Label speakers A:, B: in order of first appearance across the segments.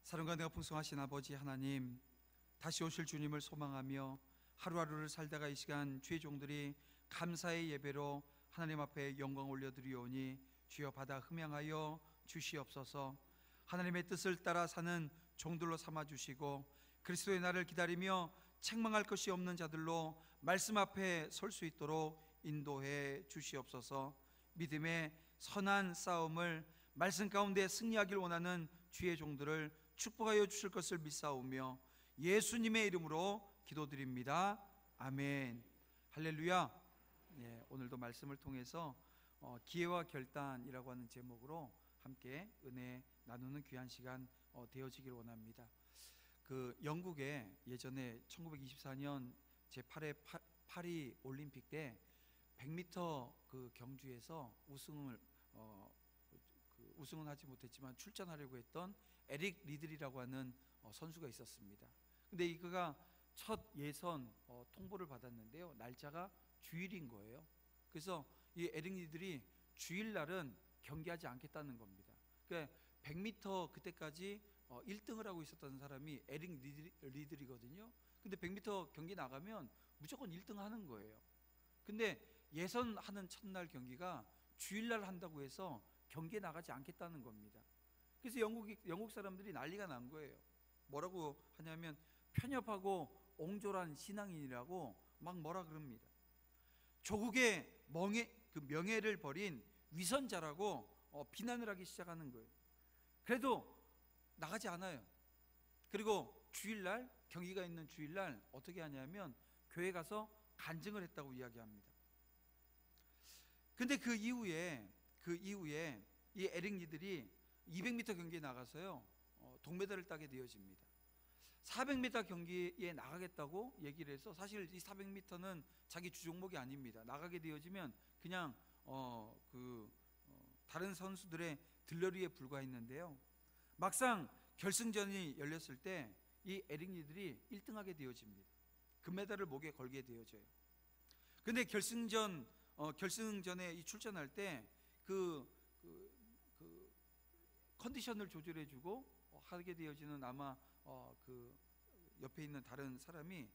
A: 사랑과 은혜가 풍성하신 아버지 하나님, 다시 오실 주님을 소망하며 하루하루를 살다가 이 시간 주의 종들이 감사의 예배로 하나님 앞에 영광 올려드리오니 주여 받아 흠양하여 주시옵소서. 하나님의 뜻을 따라 사는 종들로 삼아주시고 그리스도의 날을 기다리며 책망할 것이 없는 자들로 말씀 앞에 설 수 있도록 인도해 주시옵소서. 믿음의 선한 싸움을 말씀 가운데 승리하길 원하는 주의 종들을 축복하여 주실 것을 믿사오며 예수님의 이름으로 기도드립니다. 아멘. 할렐루야. 오늘도 말씀을 통해서 기회와 결단이라고 하는 제목으로 함께 은혜 나누는 귀한 시간 되어지길 원합니다. 그 영국에 예전에 1924년 제8회 파리 올림픽 때 100m 그 경주에서 우승은 하지 못했지만 출전하려고 했던 에릭 리들이라고 하는 선수가 있었습니다. 근데 이거가 첫 예선 통보를 받았는데요, 날짜가 주일인 거예요. 그래서 이 에릭 리들이 주일날은 경기하지 않겠다는 겁니다. 그러니까 100m 그때까지 1등을 하고 있었던 사람이 에릭 리들이거든요. 근데 100m 경기 나가면 무조건 1등 하는 거예요. 근데 예선하는 첫날 경기가 주일날 한다고 해서 경기에 나가지 않겠다는 겁니다. 그래서 영국 사람들이 난리가 난 거예요. 뭐라고 하냐면 편협하고 옹졸한 신앙인이라고 막 뭐라 그럽니다. 조국의 명예를 버린 위선자라고 비난을 하기 시작하는 거예요. 그래도 나가지 않아요. 그리고 주일날, 경기가 있는 주일날 어떻게 하냐면 교회 가서 간증을 했다고 이야기합니다. 근데 그 이후에 이 에릭 리들이 200m 경기에 나가서요 동메달을 따게 되어집니다. 400m 경기에 나가겠다고 얘기를 해서, 사실 이 400m는 자기 주종목이 아닙니다. 나가게 되어지면 그냥 다른 선수들의 들러리에 불과했는데요, 막상 결승전이 열렸을 때 이 에릭 리들이 1등하게 되어집니다. 금메달을 목에 걸게 되어져요. 근데 결승전에 출전할 때 컨디션을 조절해주고 하게 되어지는 아마 그 옆에 있는 다른 사람이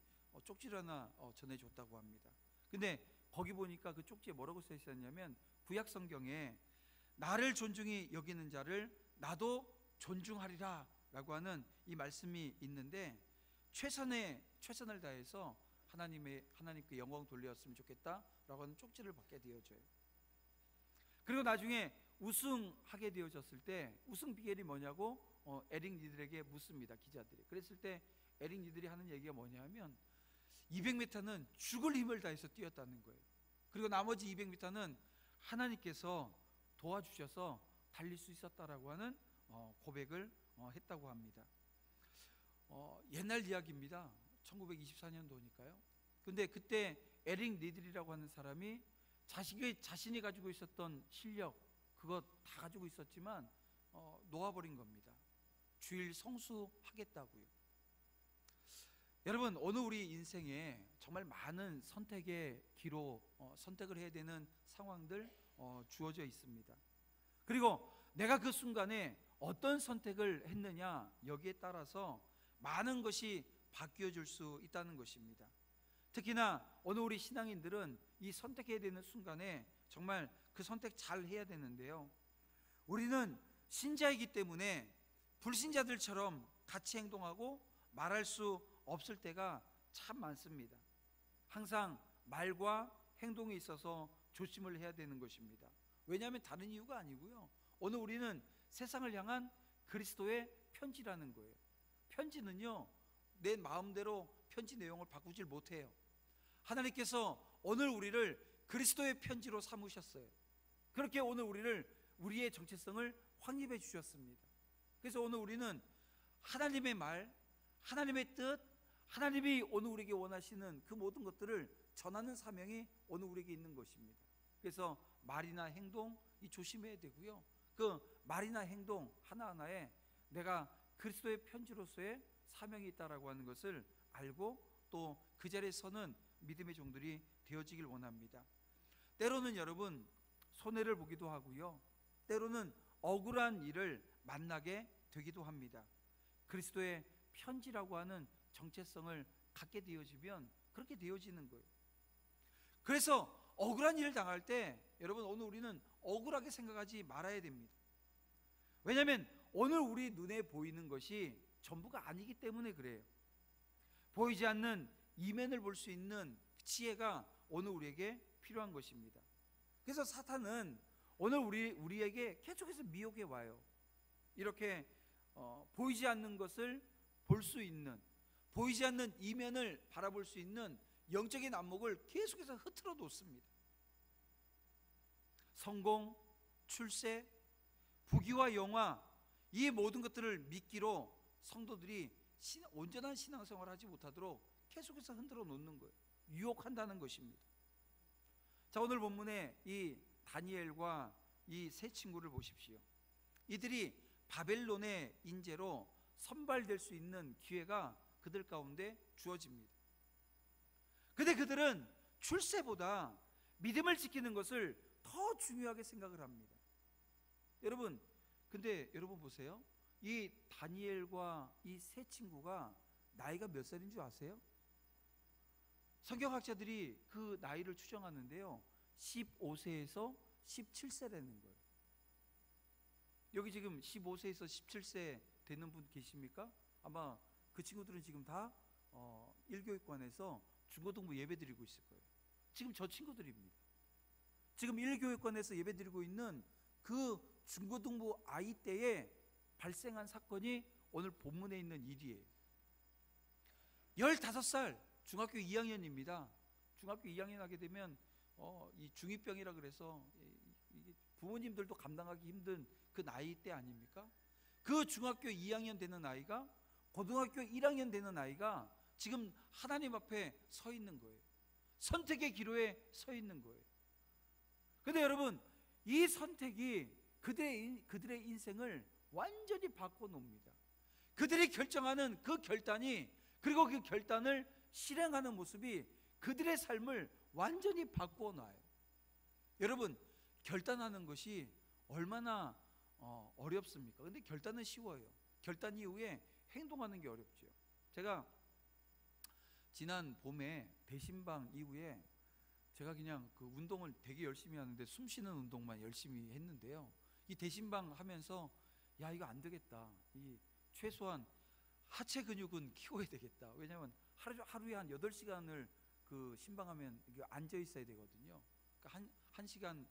A: 쪽지를 하나 전해줬다고 합니다. 근데 거기 보니까 그 쪽지에 뭐라고 써 있었냐면, 구약 성경에 나를 존중히 여기는 자를 나도 존중하리라 라고 하는 이 말씀이 있는데, 최선을 다해서 하나님께 영광 돌렸으면 좋겠다 라고 하는 쪽지를 받게 되어져요. 그리고 나중에 우승하게 되어졌을 때 우승 비결이 뭐냐고 에릭 리들에게 묻습니다, 기자들이. 그랬을 때 에릭 리들이 하는 얘기가 뭐냐면 200m는 죽을 힘을 다해서 뛰었다는 거예요. 그리고 나머지 200m는 하나님께서 도와주셔서 달릴 수 있었다라고 하는 고백을 했다고 합니다. 옛날 이야기입니다. 1924년도니까요. 근데 그때 에릭 리들이라고 하는 사람이 자신이 가지고 있었던 실력, 그거 다 가지고 있었지만 놓아버린 겁니다. 주일 성수하겠다고요. 여러분, 오늘 우리 인생에 정말 많은 선택의 기로 선택을 해야 되는 상황들 주어져 있습니다. 그리고 내가 그 순간에 어떤 선택을 했느냐, 여기에 따라서 많은 것이 바뀌어질 수 있다는 것입니다. 특히나 오늘 우리 신앙인들은 이 선택해야 되는 순간에 정말 그 선택 잘 해야 되는데요, 우리는 신자이기 때문에 불신자들처럼 같이 행동하고 말할 수 없을 때가 참 많습니다. 항상 말과 행동에 있어서 조심을 해야 되는 것입니다. 왜냐하면 다른 이유가 아니고요, 오늘 우리는 세상을 향한 그리스도의 편지라는 거예요. 편지는요, 내 마음대로 편지 내용을 바꾸질 못해요. 하나님께서 오늘 우리를 그리스도의 편지로 삼으셨어요. 그렇게 오늘 우리의 정체성을 확립해 주셨습니다. 그래서 오늘 우리는 하나님의 말, 하나님의 뜻, 하나님이 오늘 우리에게 원하시는 그 모든 것들을 전하는 사명이 오늘 우리에게 있는 것입니다. 그래서 말이나 행동 조심해야 되고요, 그 말이나 행동 하나하나에 내가 그리스도의 편지로서의 사명이 있다라고 하는 것을 알고 또 그 자리에 서는 믿음의 종들이 되어지길 원합니다. 때로는 여러분 손해를 보기도 하고요, 때로는 억울한 일을 만나게 되기도 합니다. 그리스도의 편지라고 하는 정체성을 갖게 되어지면 그렇게 되어지는 거예요. 그래서 억울한 일을 당할 때 여러분, 오늘 우리는 억울하게 생각하지 말아야 됩니다. 왜냐하면 오늘 우리 눈에 보이는 것이 전부가 아니기 때문에 그래요. 보이지 않는 이면을 볼 수 있는 지혜가 오늘 우리에게 필요한 것입니다. 그래서 사탄은 오늘 우리에게 계속해서 미혹해 와요. 이렇게 보이지 않는 것을 볼 수 있는, 보이지 않는 이면을 바라볼 수 있는 영적인 안목을 계속해서 흐트러 놓습니다. 성공, 출세, 부귀와 영화, 이 모든 것들을 미끼로 성도들이 온전한 신앙생활을 하지 못하도록 계속해서 흔들어 놓는 거예요. 유혹한다는 것입니다. 자, 오늘 본문에 이 다니엘과 이 세 친구를 보십시오. 이들이 바벨론의 인재로 선발될 수 있는 기회가 그들 가운데 주어집니다. 근데 그들은 출세보다 믿음을 지키는 것을 더 중요하게 생각을 합니다. 여러분, 근데 여러분 보세요. 이 다니엘과 이 세 친구가 나이가 몇 살인 줄 아세요? 성경학자들이 그 나이를 추정하는데요, 15세에서 17세라는 거예요. 여기 지금 15세에서 17세 되는 분 계십니까? 아마 그 친구들은 지금 다 1교육관에서 중고등부 예배 드리고 있을 거예요. 지금 저 친구들입니다. 지금 1교육관에서 예배 드리고 있는 그 중고등부 아이 때에 발생한 사건이 오늘 본문에 있는 일이에요. 15살 중학교 2학년입니다. 중학교 2학년 하게 되면 이 중2병이라 그래서 이게 부모님들도 감당하기 힘든 그 나이 때 아닙니까? 그 중학교 2학년 되는 아이가 고등학교 1학년 되는 아이가 지금 하나님 앞에 서 있는 거예요. 선택의 기로에 서 있는 거예요. 그런데 여러분, 이 선택이 그들의 인생을 완전히 바꿔놓습니다. 그들이 결정하는 그 결단이, 그리고 그 결단을 실행하는 모습이 그들의 삶을 완전히 바꿔놔요. 여러분, 결단하는 것이 얼마나 어렵습니까? 근데 결단은 쉬워요. 결단 이후에 행동하는 게 어렵죠. 제가 지난 봄에 대신방 이후에 제가 그냥 그 운동을 되게 열심히 하는데 숨 쉬는 운동만 열심히 했는데요, 이 대신방 하면서 야, 이거 안 되겠다. 이 최소한 하체 근육은 키워야 되겠다. 왜냐하면 하루에 한 8시간을 그 신방하면 앉아 있어야 되거든요. 그러니까 한 시간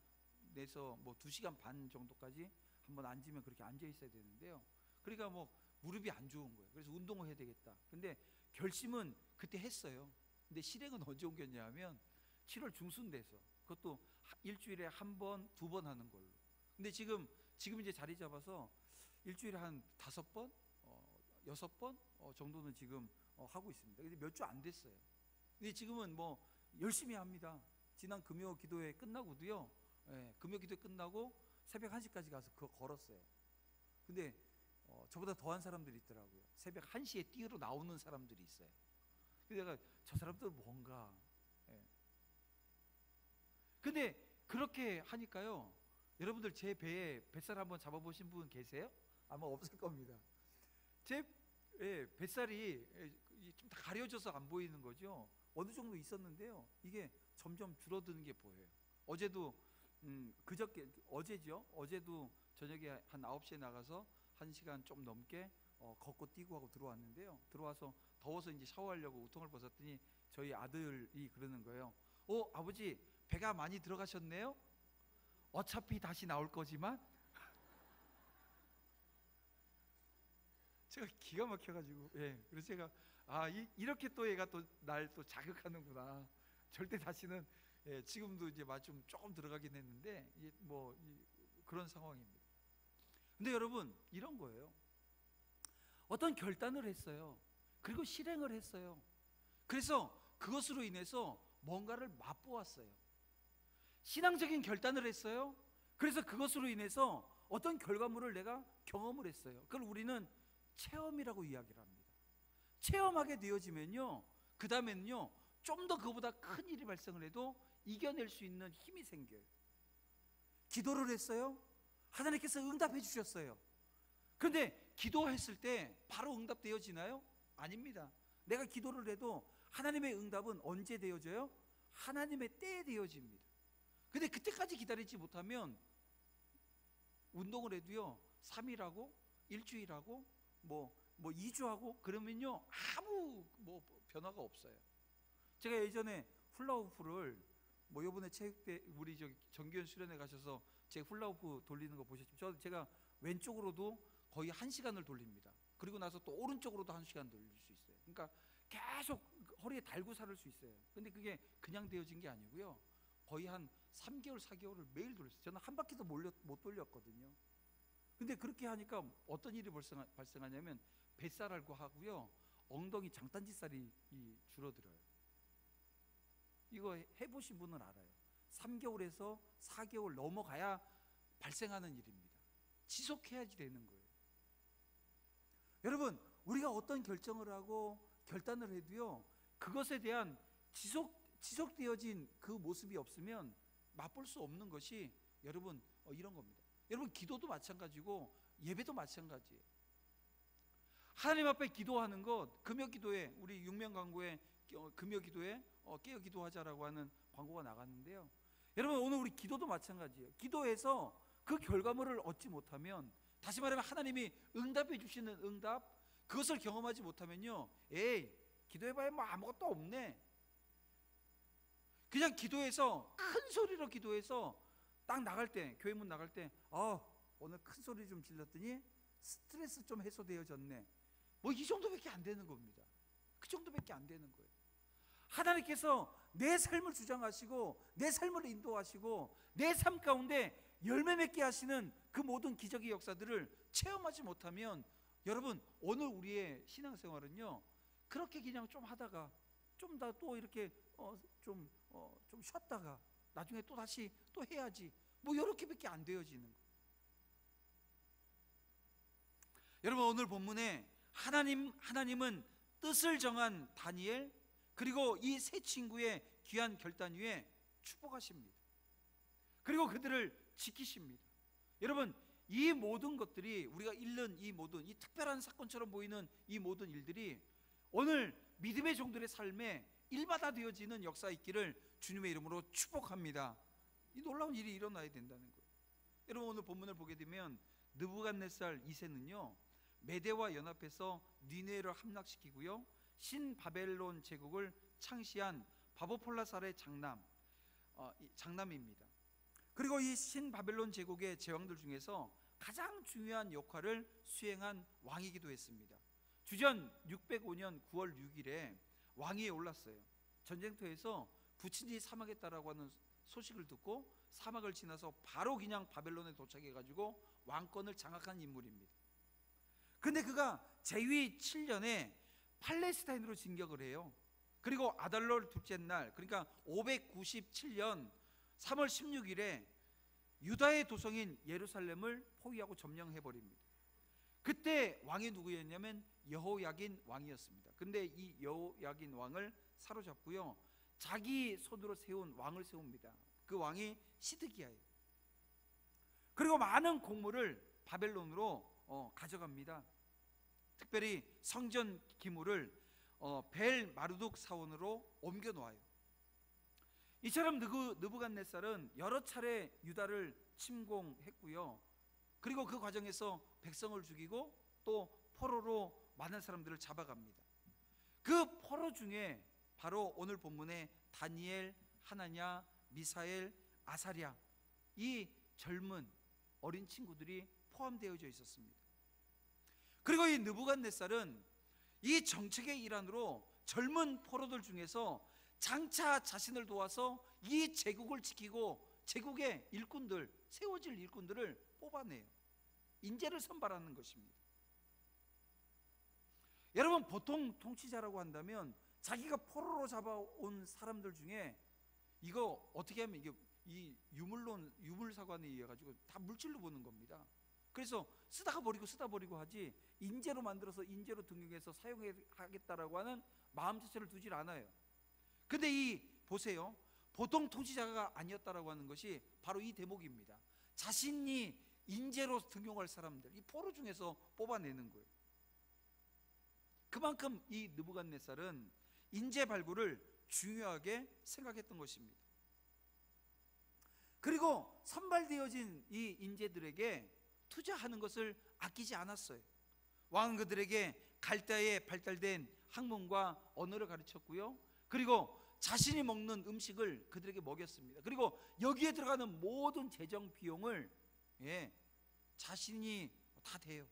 A: 내서 뭐 2시간 반 정도까지 한번 앉으면 그렇게 앉아 있어야 되는데요. 그러니까 뭐 무릎이 안 좋은 거예요. 그래서 운동을 해야 되겠다. 근데 결심은 그때 했어요. 근데 실행은 언제 옮겼냐면 7월 중순 돼서, 그것도 일주일에 한 번, 2번 하는 걸로. 근데 지금 이제 자리 잡아서 일주일에 한 5번, 6번 정도는 지금 하고 있습니다. 근데 몇 주 안 됐어요. 근데 지금은 뭐 열심히 합니다. 지난 금요 기도회 끝나고도요, 금요 기도회 끝나고 새벽 1시까지 가서 그거 걸었어요. 근데 저보다 더한 사람들이 있더라고요. 새벽 1시에 뛰어러 나오는 사람들이 있어요. 그래서 내가 저 사람들은 뭔가. 근데 그렇게 하니까요, 여러분들 제 배에 뱃살 한번 잡아보신 분 계세요? 아마 없을 겁니다. 제 뱃살이 좀 다 가려져서 안 보이는 거죠. 어느 정도 있었는데요, 이게 점점 줄어드는 게 보여요. 어제도 어제도 저녁에 한 9시에 나가서 1시간 좀 넘게 걷고 뛰고 하고 들어왔는데요, 들어와서 더워서 이제 샤워하려고 우통을 벗었더니 저희 아들이 그러는 거예요. 아버지, 배가 많이 들어가셨네요? 어차피 다시 나올 거지만. 제가 기가 막혀가지고, 그래서 제가 이렇게 또 얘가 또 날 또 자극하는구나. 절대 다시는, 지금도 이제 좀 조금 들어가긴 했는데 이게 뭐 그런 상황입니다. 근데 여러분, 이런 거예요. 어떤 결단을 했어요. 그리고 실행을 했어요. 그래서 그것으로 인해서 뭔가를 맛보았어요. 신앙적인 결단을 했어요. 그래서 그것으로 인해서 어떤 결과물을 내가 경험을 했어요. 그걸 우리는 체험이라고 이야기를 합니다. 체험하게 되어지면요, 그 다음에는요, 좀 더 그거보다 큰 일이 발생을 해도 이겨낼 수 있는 힘이 생겨요. 기도를 했어요. 하나님께서 응답해 주셨어요. 그런데 기도했을 때 바로 응답되어지나요? 아닙니다. 내가 기도를 해도 하나님의 응답은 언제 되어져요? 하나님의 때에 되어집니다. 근데 그때까지 기다리지 못하면 운동을 해도요 3일하고 일주일하고 뭐 2주하고 그러면요 아무 변화가 없어요. 제가 예전에 훌라후프를 요번에 체육대 우리 정규현 수련회 가셔서 제 훌라후프 돌리는 거 보셨죠? 제가 왼쪽으로도 거의 1시간을 돌립니다. 그리고 나서 또 오른쪽으로도 1시간 돌릴 수 있어요. 그러니까 계속 허리에 달고 살을 수 있어요. 근데 그게 그냥 되어진 게 아니고요 거의 한 3개월 4개월을 매일 돌렸어요. 저는 한 바퀴도 못 돌렸거든요. 근데 그렇게 하니까 어떤 일이 발생하냐면 뱃살알고 하고요 엉덩이 장단지살이 줄어들어요. 이거 해보신 분은 알아요. 3개월에서 4개월 넘어가야 발생하는 일입니다. 지속해야지 되는 거예요. 여러분, 우리가 어떤 결정을 하고 결단을 해도요 그것에 대한 지속되어진 그 모습이 없으면 맛볼 수 없는 것이 여러분 이런 겁니다. 여러분, 기도도 마찬가지고 예배도 마찬가지예요. 하나님 앞에 기도하는 것, 금요기도회, 우리 육명광고에 금요기도회 깨어 기도하자라고 하는 광고가 나갔는데요, 여러분 오늘 우리 기도도 마찬가지예요. 기도해서 그 결과물을 얻지 못하면, 다시 말하면 하나님이 응답해 주시는 응답, 그것을 경험하지 못하면요 에이 기도해봐야 뭐 아무것도 없네, 그냥 기도해서 큰 소리로 기도해서 딱 나갈 때, 교회 문 나갈 때 오늘 큰 소리 좀 질렀더니 스트레스 좀 해소되어졌네, 이 정도밖에 안 되는 겁니다. 그 정도밖에 안 되는 거예요. 하나님께서 내 삶을 주장하시고 내 삶을 인도하시고 내 삶 가운데 열매 맺게 하시는 그 모든 기적의 역사들을 체험하지 못하면, 여러분 오늘 우리의 신앙생활은요 그렇게 그냥 좀 하다가 좀 더 또 이렇게 좀 쉬었다가 나중에 또 다시 또 해야지, 이렇게밖에 안 되어지는 거예요. 여러분, 오늘 본문에 하나님은 뜻을 정한 다니엘, 그리고 이 세 친구의 귀한 결단 위에 축복하십니다. 그리고 그들을 지키십니다. 여러분, 이 모든 것들이, 우리가 읽는 이 모든, 이 특별한 사건처럼 보이는 이 모든 일들이 오늘 믿음의 종들의 삶에 일마다 되어지는 역사 있기를 주님의 이름으로 축복합니다. 이 놀라운 일이 일어나야 된다는 거예요. 여러분, 오늘 본문을 보게 되면 느부갓네살 2세는요 메대와 연합해서 니느웨를 함락시키고요 신바벨론 제국을 창시한 바보폴라살의 장남입니다. 그리고 이 신바벨론 제국의 제왕들 중에서 가장 중요한 역할을 수행한 왕이기도 했습니다. 주전 605년 9월 6일에 왕위에 올랐어요. 전쟁터에서 부친이 사망했다라고 하는 소식을 듣고 사막을 지나서 바로 그냥 바벨론에 도착해가지고 왕권을 장악한 인물입니다. 근데 그가 재위 7년에 팔레스타인으로 진격을 해요. 그리고 아달롤 둘째 날, 그러니까 597년 3월 16일에 유다의 도성인 예루살렘을 포위하고 점령해버립니다. 그때 왕이 누구였냐면 여호야긴 왕이었습니다. 근데 이 여호야긴 왕을 사로잡고요 자기 손으로 세운 왕을 세웁니다. 그 왕이 시드기야예요. 그리고 많은 곡물을 바벨론으로 가져갑니다. 특별히 성전 기물을 벨 마르둑 사원으로 옮겨 놓아요. 이처럼 느부갓네살은 여러 차례 유다를 침공했고요 그리고 그 과정에서 백성을 죽이고 또 포로로 많은 사람들을 잡아갑니다. 그 포로 중에 바로 오늘 본문에 다니엘, 하나냐, 미사엘, 아사랴, 이 젊은 어린 친구들이 포함되어져 있었습니다. 그리고 이 느부갓네살은 이 정책의 일환으로 젊은 포로들 중에서 장차 자신을 도와서 이 제국을 지키고 제국의 일꾼들, 세워질 일꾼들을 뽑아내요. 인재를 선발하는 것입니다. 여러분, 보통 통치자라고 한다면 자기가 포로로 잡아온 사람들 중에 이거 어떻게 하면 이게 이 유물사관에 의해 가지고 다 물질로 보는 겁니다. 그래서 쓰다가 버리고 쓰다 버리고 하지, 인재로 만들어서 인재로 등용해서 사용하겠다라고 하는 마음 자체를 두질 않아요. 근데 보세요, 보통 통치자가 아니었다라고 하는 것이 바로 이 대목입니다. 자신이 인재로 등용할 사람들, 이 포로 중에서 뽑아내는 거예요. 그만큼 이 느부갓네살은 인재 발굴을 중요하게 생각했던 것입니다. 그리고 선발되어진 이 인재들에게 투자하는 것을 아끼지 않았어요. 왕은 그들에게 갈대아에 발달된 학문과 언어를 가르쳤고요. 그리고 자신이 먹는 음식을 그들에게 먹였습니다. 그리고 여기에 들어가는 모든 재정 비용을 자신이 다 대요.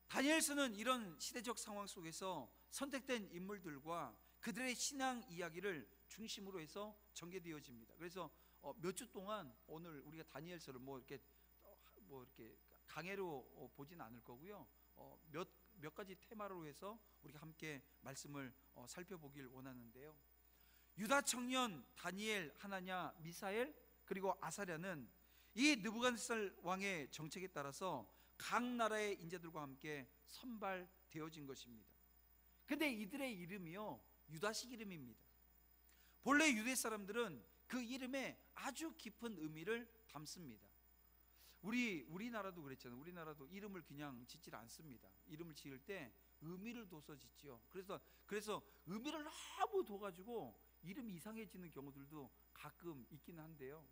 A: 다니엘서는 이런 시대적 상황 속에서 선택된 인물들과 그들의 신앙 이야기를 중심으로 해서 전개되어집니다. 그래서 몇 주 동안 오늘 우리가 다니엘서를 이렇게 강해로 보진 않을 거고요. 몇 가지 테마로 해서 우리가 함께 말씀을 살펴보길 원하는데요. 유다 청년 다니엘, 하나냐, 미사엘 그리고 아사랴는 이 느부갓네살 왕의 정책에 따라서 각 나라의 인재들과 함께 선발되어진 것입니다. 근데 이들의 이름이요, 유다식 이름입니다. 본래 유대 사람들은 그 이름에 아주 깊은 의미를 담습니다. 우리나라도 그랬잖아요. 우리나라도 이름을 그냥 짓질 않습니다. 이름을 지을 때 의미를 둬서 짓지요. 그래서 의미를 너무 둬가지고 이름이 이상해지는 경우들도 가끔 있긴 한데요.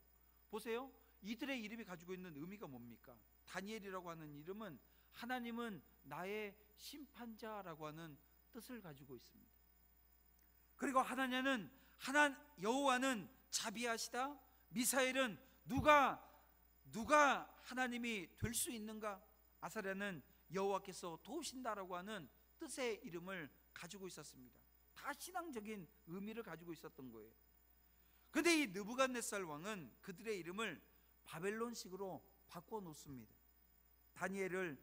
A: 보세요. 이들의 이름이 가지고 있는 의미가 뭡니까? 다니엘이라고 하는 이름은 하나님은 나의 심판자라고 하는 뜻을 가지고 있습니다. 그리고 하나냐는 여호와는 자비하시다. 미사엘은 누가 하나님이 될 수 있는가? 아사랴는 여호와께서 도우신다라고 하는 뜻의 이름을 가지고 있었습니다. 다 신앙적인 의미를 가지고 있었던 거예요. 근데 이 느부갓네살 왕은 그들의 이름을 바벨론식으로 바꿔 놓습니다. 다니엘을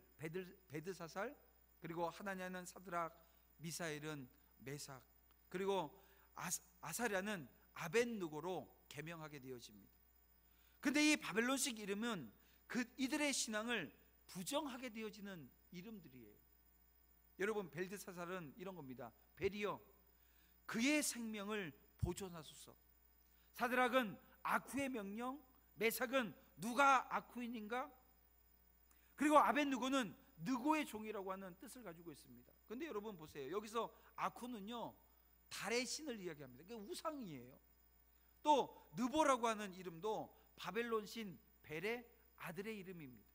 A: 베드사살, 그리고 하나냐는 사드락, 미사엘은 메삭, 그리고 아사랴는 아벳느고로 개명하게 되어집니다. 근데 이 바벨론식 이름은 이들의 신앙을 부정하게 되어지는 이름들이에요. 여러분, 벨드사살은 이런 겁니다. 벨이여, 그의 생명을 보존하소서. 사드락은 아쿠의 명령, 메삭은 누가 아쿠인인가? 그리고 아벳느고는 느고의 종이라고 하는 뜻을 가지고 있습니다. 근데 여러분 보세요. 여기서 아쿠는요, 달의 신을 이야기합니다. 그게 우상이에요. 또 느보라고 하는 이름도 바벨론 신 벨의 아들의 이름입니다.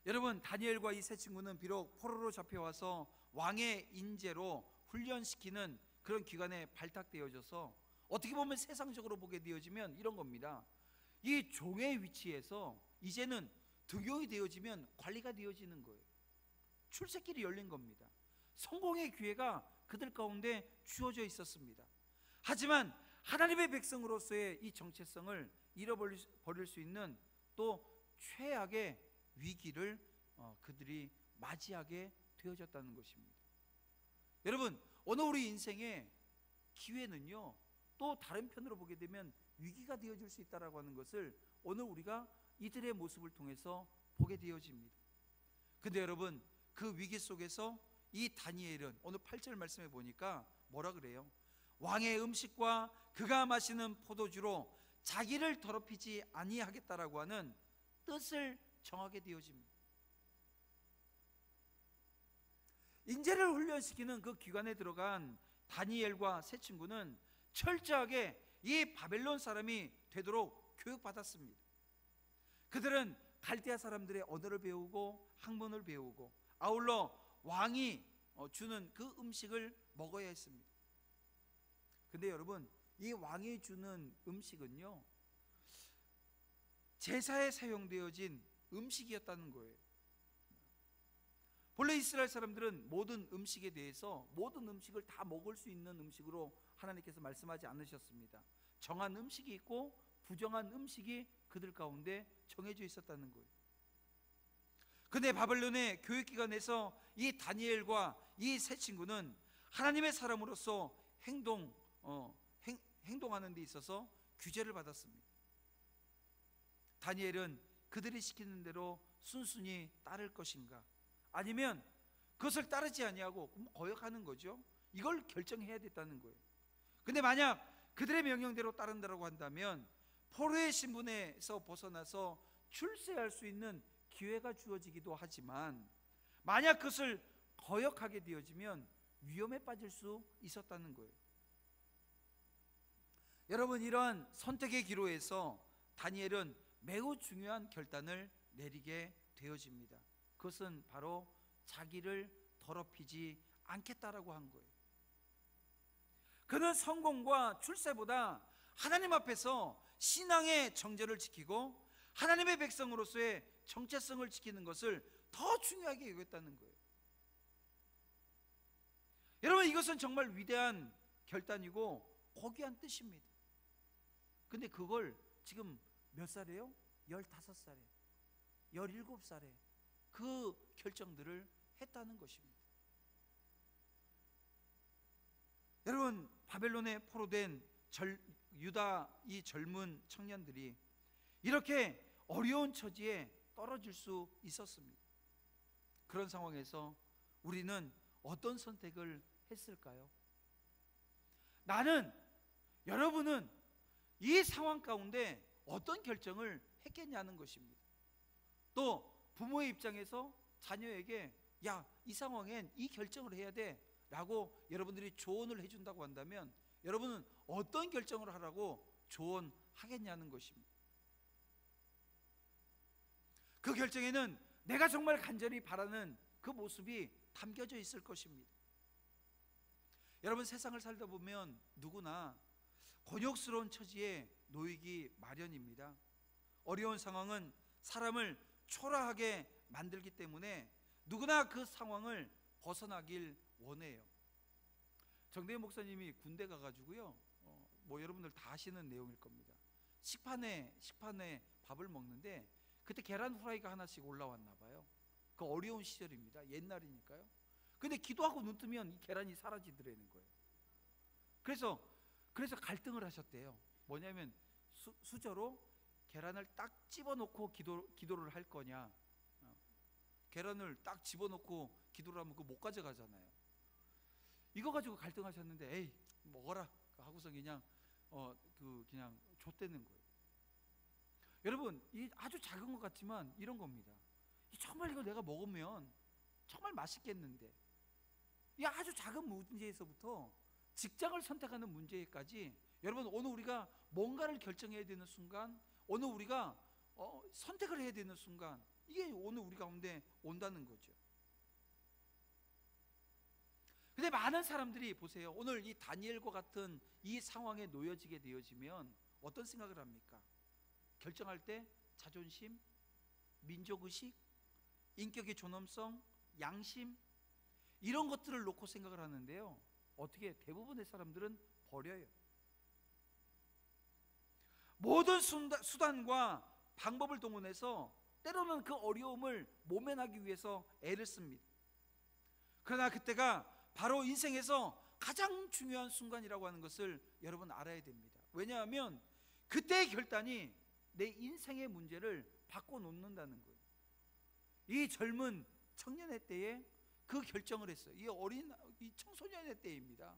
A: 여러분, 다니엘과 이 세 친구는 비록 포로로 잡혀와서 왕의 인재로 훈련시키는 그런 기관에 발탁되어져서 어떻게 보면 세상적으로 보게 되어지면 이런 겁니다. 이 종의 위치에서 이제는 등용이 되어지면 관리가 되어지는 거예요. 출세길이 열린 겁니다. 성공의 기회가 그들 가운데 주어져 있었습니다. 하지만 하나님의 백성으로서의 이 정체성을 잃어버릴 수 있는 또 최악의 위기를 그들이 맞이하게 되어졌다는 것입니다. 여러분, 오늘 우리 인생의 기회는요, 또 다른 편으로 보게 되면 위기가 되어질 수 있다는 것을 오늘 우리가 이들의 모습을 통해서 보게 되어집니다. 근데 여러분, 그 위기 속에서 이 다니엘은 오늘 8절 말씀에 보니까 뭐라 그래요? 왕의 음식과 그가 마시는 포도주로 자기를 더럽히지 아니하겠다라고 하는 뜻을 정하게 되어집니다. 인재를 훈련시키는 그 기관에 들어간 다니엘과 세 친구는 철저하게 이 바벨론 사람이 되도록 교육받았습니다. 그들은 갈대아 사람들의 언어를 배우고 학문을 배우고 아울러 왕이 주는 그 음식을 먹어야 했습니다. 근데 여러분, 이 왕이 주는 음식은요, 제사에 사용되어진 음식이었다는 거예요. 본래 이스라엘 사람들은 모든 음식에 대해서 모든 음식을 다 먹을 수 있는 음식으로 하나님께서 말씀하지 않으셨습니다. 정한 음식이 있고 부정한 음식이 그들 가운데 정해져 있었다는 거예요. 근데 바벨론의 교육기관에서 이 다니엘과 이 세 친구는 하나님의 사람으로서 행동하는 데 있어서 규제를 받았습니다. 다니엘은 그들이 시키는 대로 순순히 따를 것인가, 아니면 그것을 따르지 아니하고 거역하는 거죠. 이걸 결정해야 됐다는 거예요. 근데 만약 그들의 명령대로 따른다고 한다면 포로의 신분에서 벗어나서 출세할 수 있는 기회가 주어지기도 하지만, 만약 그것을 거역하게 되어지면 위험에 빠질 수 있었다는 거예요. 여러분, 이러한 선택의 기로에서 다니엘은 매우 중요한 결단을 내리게 되어집니다. 그것은 바로 자기를 더럽히지 않겠다라고 한 거예요. 그는 성공과 출세보다 하나님 앞에서 신앙의 정절을 지키고 하나님의 백성으로서의 정체성을 지키는 것을 더 중요하게 여겼다는 거예요. 여러분, 이것은 정말 위대한 결단이고 고귀한 뜻입니다. 근데 그걸 지금 몇 살이에요? 15살에, 17살에 그 결정들을 했다는 것입니다. 여러분, 바벨론에 포로된 유다 이 젊은 청년들이 이렇게 어려운 처지에 떨어질 수 있었습니다. 그런 상황에서 우리는 어떤 선택을 했을까요? 여러분은 이 상황 가운데 어떤 결정을 했겠냐는 것입니다. 또 부모의 입장에서 자녀에게 야, 이 상황엔 이 결정을 해야 돼 라고 여러분들이 조언을 해준다고 한다면 여러분은 어떤 결정을 하라고 조언하겠냐는 것입니다. 그 결정에는 내가 정말 간절히 바라는 그 모습이 담겨져 있을 것입니다. 여러분, 세상을 살다 보면 누구나 곤욕스러운 처지에 놓이기 마련입니다. 어려운 상황은 사람을 초라하게 만들기 때문에 누구나 그 상황을 벗어나길 원해요. 정대현 목사님이 군대 가가지고요, 여러분들 다 아시는 내용일 겁니다. 식판에 밥을 먹는데 그때 계란 후라이가 하나씩 올라왔나 봐요. 그 어려운 시절입니다. 옛날이니까요. 근데 기도하고 눈 뜨면 이 계란이 사라지더라는 거예요. 그래서 갈등을 하셨대요. 뭐냐면 수저로 계란을 딱 집어넣고 기도를 할 거냐, 계란을 딱 집어넣고 기도를 하면 그거 못 가져가잖아요. 이거 가지고 갈등하셨는데 에이 먹어라 하고서 그냥 줬대는 거예요. 여러분, 이 아주 작은 것 같지만 이런 겁니다. 정말 이거 내가 먹으면 정말 맛있겠는데, 이 아주 작은 문제에서부터 직장을 선택하는 문제까지, 여러분, 오늘 우리가 뭔가를 결정해야 되는 순간, 오늘 우리가 선택을 해야 되는 순간, 이게 오늘 우리 가운데 온다는 거죠. 근데 많은 사람들이 보세요, 오늘 이 다니엘과 같은 이 상황에 놓여지게 되어지면 어떤 생각을 합니까? 결정할 때 자존심, 민족의식, 인격의 존엄성, 양심, 이런 것들을 놓고 생각을 하는데요, 어떻게 대부분의 사람들은 버려요. 모든 수단과 방법을 동원해서 때로는 그 어려움을 모면하기 위해서 애를 씁니다. 그러나 그때가 바로 인생에서 가장 중요한 순간이라고 하는 것을 여러분 알아야 됩니다. 왜냐하면 그때의 결단이 내 인생의 문제를 바꿔놓는다는 거예요. 이 젊은 청년의 때에 그 결정을 했어요. 이 청소년의 때입니다.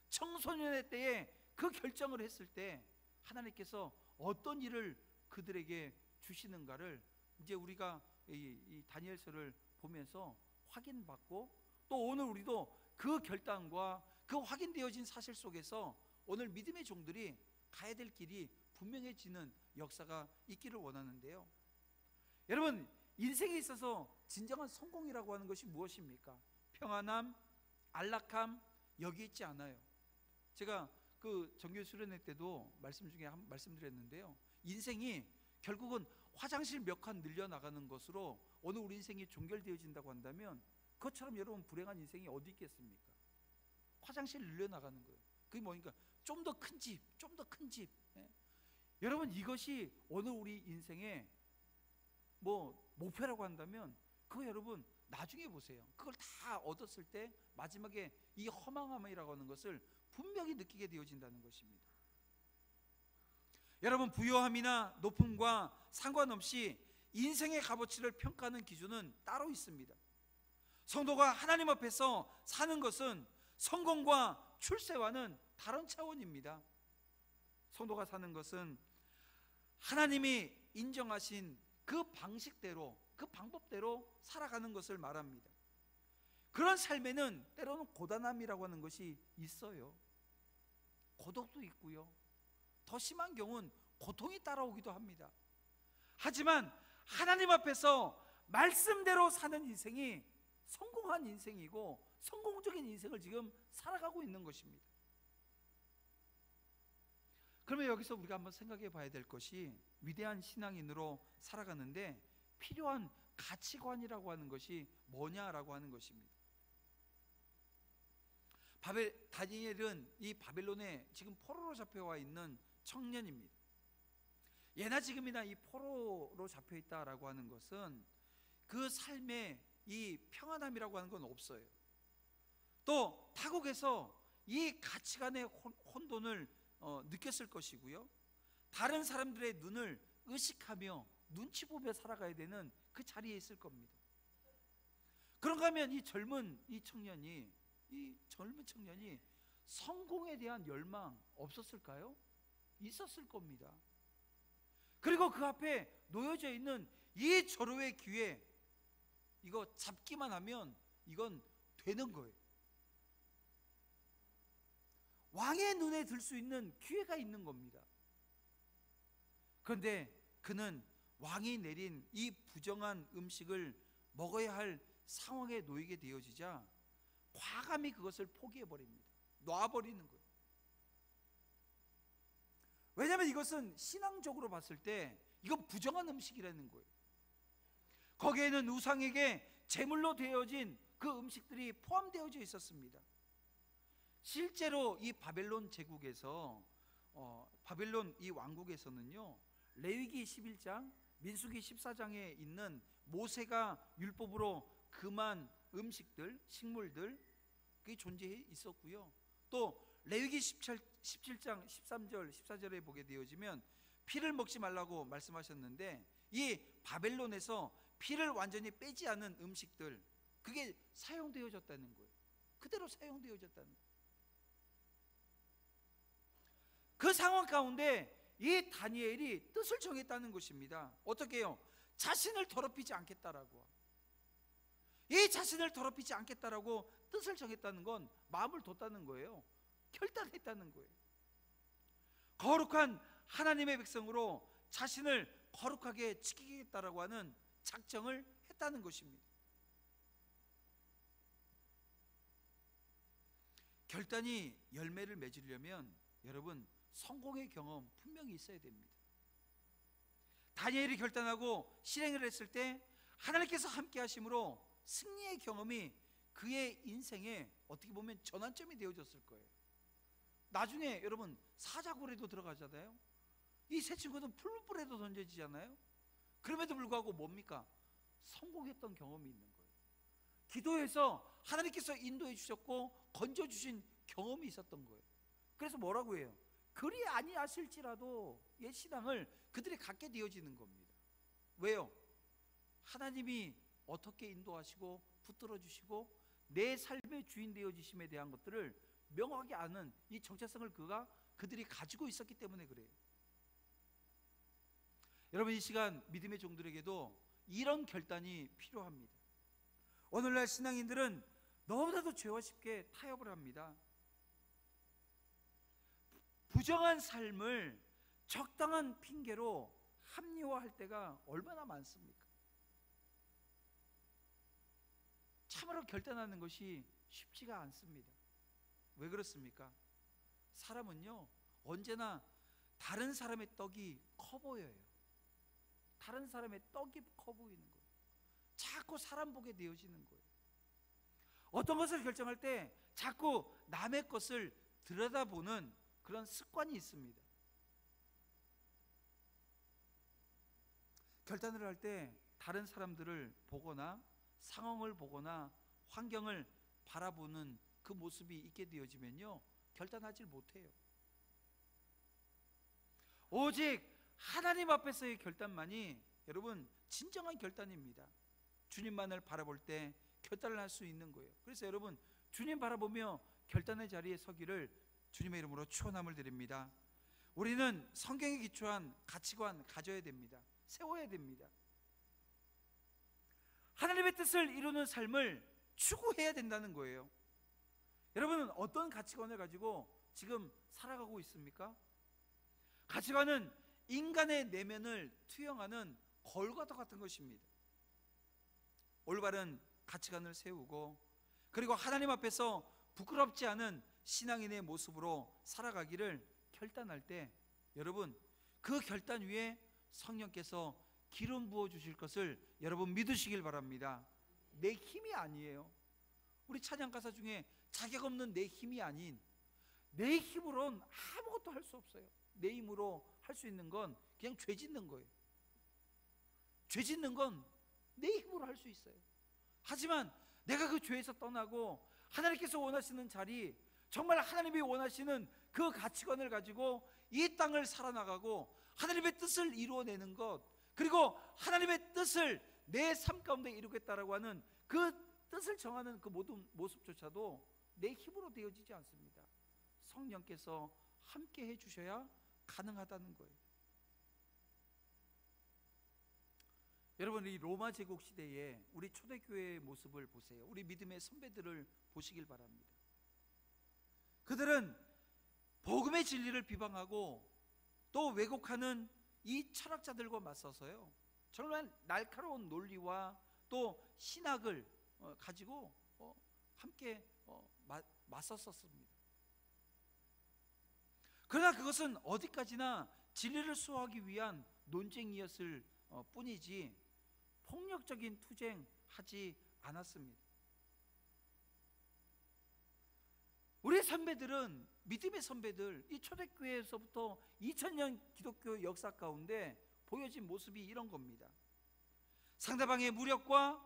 A: 청소년의 때에 그 결정을 했을 때 하나님께서 어떤 일을 그들에게 주시는가를 이제 우리가 이 다니엘서를 보면서 확인받고, 또 오늘 우리도 그 결단과 그 확인되어진 사실 속에서 오늘 믿음의 종들이 가야 될 길이 분명해지는 역사가 있기를 원하는데요. 여러분, 인생에 있어서 진정한 성공이라고 하는 것이 무엇입니까? 평안함, 안락함, 여기 있지 않아요. 제가 그 정규 수련회 때도 말씀 중에 말씀드렸는데요, 인생이 결국은 화장실 몇 칸 늘려나가는 것으로 오늘 우리 인생이 종결되어진다고 한다면 그것처럼 여러분 불행한 인생이 어디 있겠습니까? 화장실 늘려나가는 거예요. 그게 뭐니까 좀 더 큰 집, 좀 더 큰 집. 여러분, 이것이 오늘 우리 인생의 목표라고 한다면 그거 여러분 나중에 보세요. 그걸 다 얻었을 때 마지막에 이 허망함이라고 하는 것을 분명히 느끼게 되어진다는 것입니다. 여러분, 부유함이나 높음과 상관없이 인생의 값어치를 평가하는 기준은 따로 있습니다. 성도가 하나님 앞에서 사는 것은 성공과 출세와는 다른 차원입니다. 성도가 사는 것은 하나님이 인정하신 그 방식대로, 그 방법대로 살아가는 것을 말합니다. 그런 삶에는 때로는 고단함이라고 하는 것이 있어요. 고독도 있고요, 더 심한 경우는 고통이 따라오기도 합니다. 하지만 하나님 앞에서 말씀대로 사는 인생이 성공한 인생이고 성공적인 인생을 지금 살아가고 있는 것입니다. 그러면 여기서 우리가 한번 생각해 봐야 될 것이, 위대한 신앙인으로 살아가는데 필요한 가치관이라고 하는 것이 뭐냐라고 하는 것입니다. 다니엘은 이 바벨론에 지금 포로로 잡혀와 있는 청년입니다. 예나 지금이나 이 포로로 잡혀 있다라고 하는 것은 그 삶에 이 평안함이라고 하는 건 없어요. 또 타국에서 이 가치관의 혼돈을 느꼈을 것이고요, 다른 사람들의 눈을 의식하며 눈치 보며 살아가야 되는 그 자리에 있을 겁니다. 그런가 하면 이 젊은 청년이 성공에 대한 열망 없었을까요? 있었을 겁니다. 그리고 그 앞에 놓여져 있는 이 절호의 기회, 이거 잡기만 하면 이건 되는 거예요. 왕의 눈에 들 수 있는 기회가 있는 겁니다. 그런데 그는 왕이 내린 이 부정한 음식을 먹어야 할 상황에 놓이게 되어지자 과감히 그것을 포기해버립니다. 놔버리는 거예요. 왜냐하면 이것은 신앙적으로 봤을 때 이건 부정한 음식이라는 거예요. 거기에는 우상에게 제물로 되어진 그 음식들이 포함되어져 있었습니다. 실제로 이 바벨론 제국에서 바벨론 이 왕국에서는요, 레위기 11장, 민수기 14장에 있는 모세가 율법으로 금한 음식들, 식물들, 그게 존재해 있었고요. 또 레위기 17장 13절 14절에 보게 되어지면 피를 먹지 말라고 말씀하셨는데, 이 바벨론에서 피를 완전히 빼지 않은 음식들, 그게 사용되어졌다는 거예요. 그대로 사용되어졌다는 거예요. 그 상황 가운데 이 다니엘이 뜻을 정했다는 것입니다. 어떻게 해요? 자신을 더럽히지 않겠다라고. 이 자신을 더럽히지 않겠다라고 뜻을 정했다는 건 마음을 뒀다는 거예요. 결단했다는 거예요. 거룩한 하나님의 백성으로 자신을 거룩하게 지키겠다라고 하는 작정을 했다는 것입니다. 결단이 열매를 맺으려면 여러분, 성공의 경험 분명히 있어야 됩니다. 다니엘이 결단하고 실행을 했을 때 하나님께서 함께 하심으로 승리의 경험이 그의 인생에 어떻게 보면 전환점이 되어졌을 거예요. 나중에 여러분 사자굴에도 들어가잖아요. 이 세 친구는 풀무불에도 던져지잖아요. 그럼에도 불구하고 뭡니까? 성공했던 경험이 있는 거예요. 기도해서 하나님께서 인도해 주셨고 건져주신 경험이 있었던 거예요. 그래서 뭐라고 해요? 그리 아니하실지라도 옛 신앙을 그들이 갖게 되어지는 겁니다. 왜요? 하나님이 어떻게 인도하시고 붙들어 주시고 내 삶의 주인 되어지심에 대한 것들을 명확하게 아는 이 정체성을 그들이 가지고 있었기 때문에 그래요. 여러분, 이 시간 믿음의 종들에게도 이런 결단이 필요합니다. 오늘날 신앙인들은 너무나도 죄와 쉽게 타협을 합니다. 부정한 삶을 적당한 핑계로 합리화할 때가 얼마나 많습니까? 참으로 결단하는 것이 쉽지가 않습니다. 왜 그렇습니까? 사람은요, 언제나 다른 사람의 떡이 커 보여요. 다른 사람의 떡이 커 보이는 거예요. 자꾸 사람 보게 되어지는 거예요. 어떤 것을 결정할 때 자꾸 남의 것을 들여다보는 그런 습관이 있습니다. 결단을 할 때 다른 사람들을 보거나 상황을 보거나 환경을 바라보는 그 모습이 있게 되어지면요, 결단하지 못해요. 오직 하나님 앞에서의 결단만이 여러분 진정한 결단입니다. 주님만을 바라볼 때 결단을 할 수 있는 거예요. 그래서 여러분, 주님 바라보며 결단의 자리에 서기를 주님의 이름으로 축원함을 드립니다. 우리는 성경에 기초한 가치관 가져야 됩니다. 세워야 됩니다. 하나님의 뜻을 이루는 삶을 추구해야 된다는 거예요. 여러분은 어떤 가치관을 가지고 지금 살아가고 있습니까? 가치관은 인간의 내면을 투영하는 걸과도 같은 것입니다. 올바른 가치관을 세우고 그리고 하나님 앞에서 부끄럽지 않은 신앙인의 모습으로 살아가기를 결단할 때 여러분 그 결단 위에 성령께서 기름 부어 주실 것을 여러분 믿으시길 바랍니다. 내 힘이 아니에요. 우리 찬양 가사 중에 자격 없는 내 힘이 아닌 내 힘으로는 아무것도 할 수 없어요. 내 힘으로 할 수 있는 건 그냥 죄 짓는 거예요. 죄 짓는 건 내 힘으로 할 수 있어요. 하지만 내가 그 죄에서 떠나고 하나님께서 원하시는 자리, 정말 하나님이 원하시는 그 가치관을 가지고 이 땅을 살아나가고 하나님의 뜻을 이루어내는 것, 그리고 하나님의 뜻을 내 삶 가운데 이루겠다라고 하는 그 뜻을 정하는 그 모든 모습조차도 내 힘으로 되어지지 않습니다. 성령께서 함께 해주셔야 가능하다는 거예요. 여러분, 이 로마 제국 시대에 우리 초대교회의 모습을 보세요. 우리 믿음의 선배들을 보시길 바랍니다. 그들은 복음의 진리를 비방하고 또 왜곡하는 이 철학자들과 맞서서요, 정말 날카로운 논리와 또 신학을 가지고 함께 맞섰었습니다. 그러나 그것은 어디까지나 진리를 수호하기 위한 논쟁이었을 뿐이지 폭력적인 투쟁하지 않았습니다. 우리 선배들은, 믿음의 선배들, 이 초대교회에서부터 2000년 기독교 역사 가운데 보여진 모습이 이런 겁니다. 상대방의 무력과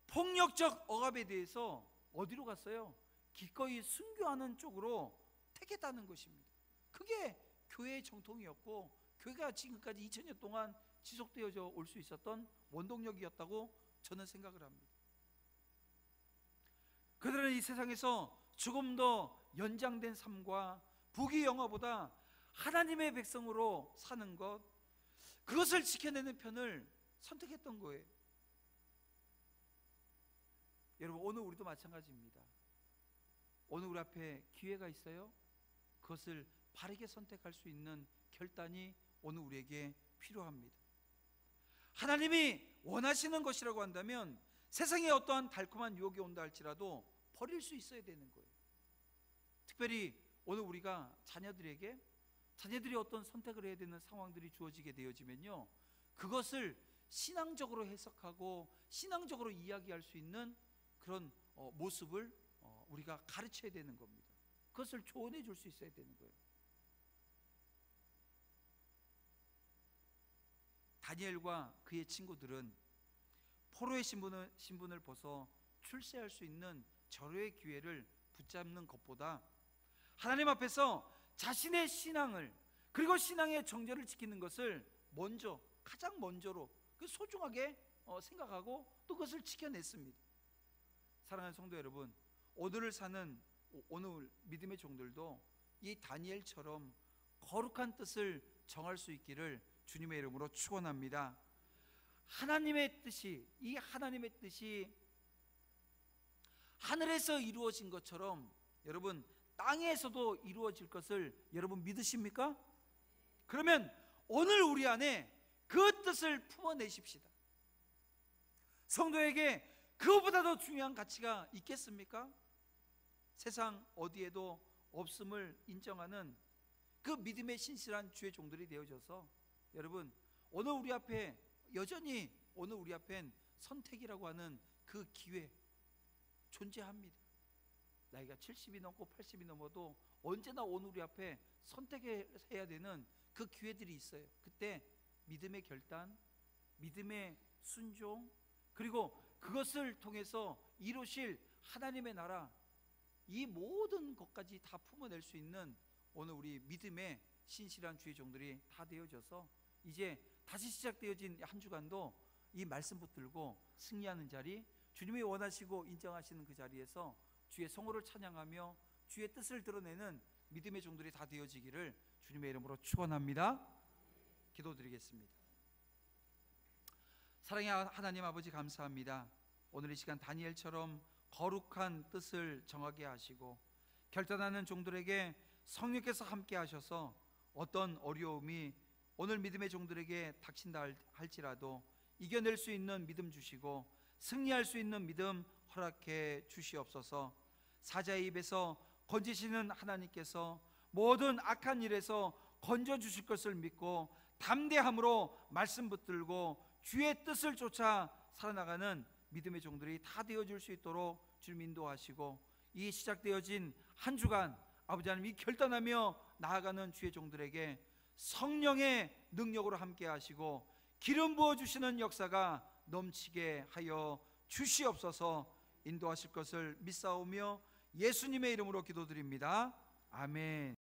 A: 폭력적 억압에 대해서 어디로 갔어요? 기꺼이 순교하는 쪽으로 택했다는 것입니다. 그게 교회의 정통이었고 교회가 지금까지 2000년 동안 지속되어져 올 수 있었던 원동력이었다고 저는 생각을 합니다. 그들은 이 세상에서 조금 더 연장된 삶과 부귀영화보다 하나님의 백성으로 사는 것, 그것을 지켜내는 편을 선택했던 거예요. 여러분, 오늘 우리도 마찬가지입니다. 오늘 우리 앞에 기회가 있어요. 그것을 바르게 선택할 수 있는 결단이 오늘 우리에게 필요합니다. 하나님이 원하시는 것이라고 한다면 세상에 어떠한 달콤한 유혹이 온다 할지라도 버릴 수 있어야 되는 거예요. 특별히 오늘 우리가 자녀들이 어떤 선택을 해야 되는 상황들이 주어지게 되어지면요, 그것을 신앙적으로 해석하고 신앙적으로 이야기할 수 있는 그런 모습을 우리가 가르쳐야 되는 겁니다. 그것을 조언해 줄 수 있어야 되는 거예요. 다니엘과 그의 친구들은 포로의 신분을 벗어 출세할 수 있는 절호의 기회를 붙잡는 것보다 하나님 앞에서 자신의 신앙을, 그리고 신앙의 정절을 지키는 것을 가장 먼저로 소중하게 생각하고 또 그것을 지켜냈습니다. 사랑하는 성도 여러분, 오늘을 사는 오늘 믿음의 종들도 이 다니엘처럼 거룩한 뜻을 정할 수 있기를 주님의 이름으로 축원합니다. 하나님의 뜻이, 이 하나님의 뜻이 하늘에서 이루어진 것처럼 여러분 땅에서도 이루어질 것을 여러분 믿으십니까? 그러면 오늘 우리 안에 그 뜻을 품어내십시다. 성도에게 그것보다 더 중요한 가치가 있겠습니까? 세상 어디에도 없음을 인정하는 그 믿음의 신실한 주의 종들이 되어져서 여러분, 오늘 우리 앞에 여전히 오늘 우리 앞엔 선택이라고 하는 그 기회 존재합니다. 나이가 70이 넘고 80이 넘어도 언제나 오늘 우리 앞에 선택해야 되는 그 기회들이 있어요. 그때 믿음의 결단, 믿음의 순종, 그리고 그것을 통해서 이루실 하나님의 나라, 이 모든 것까지 다 품어낼 수 있는 오늘 우리 믿음의 신실한 주의 종들이 다 되어져서 이제 다시 시작되어진 한 주간도 이 말씀 붙들고 승리하는 자리, 주님이 원하시고 인정하시는 그 자리에서 주의 성호를 찬양하며 주의 뜻을 드러내는 믿음의 종들이 다 되어지기를 주님의 이름으로 축원합니다. 기도드리겠습니다. 사랑의 하나님 아버지, 감사합니다. 오늘 이 시간 다니엘처럼 거룩한 뜻을 정하게 하시고 결단하는 종들에게 성령께서 함께 하셔서 어떤 어려움이 오늘 믿음의 종들에게 닥친다 할지라도 이겨낼 수 있는 믿음 주시고 승리할 수 있는 믿음 허락해 주시옵소서. 사자의 입에서 건지시는 하나님께서 모든 악한 일에서 건져 주실 것을 믿고 담대함으로 말씀 붙들고 주의 뜻을 쫓아 살아나가는 믿음의 종들이 다 되어줄 수 있도록 주님 인도하시고, 이 시작되어진 한 주간 아버지 하나님 이 결단하며 나아가는 주의 종들에게 성령의 능력으로 함께 하시고 기름 부어주시는 역사가 넘치게 하여 주시옵소서. 인도하실 것을 믿사오며 예수님의 이름으로 기도드립니다. 아멘.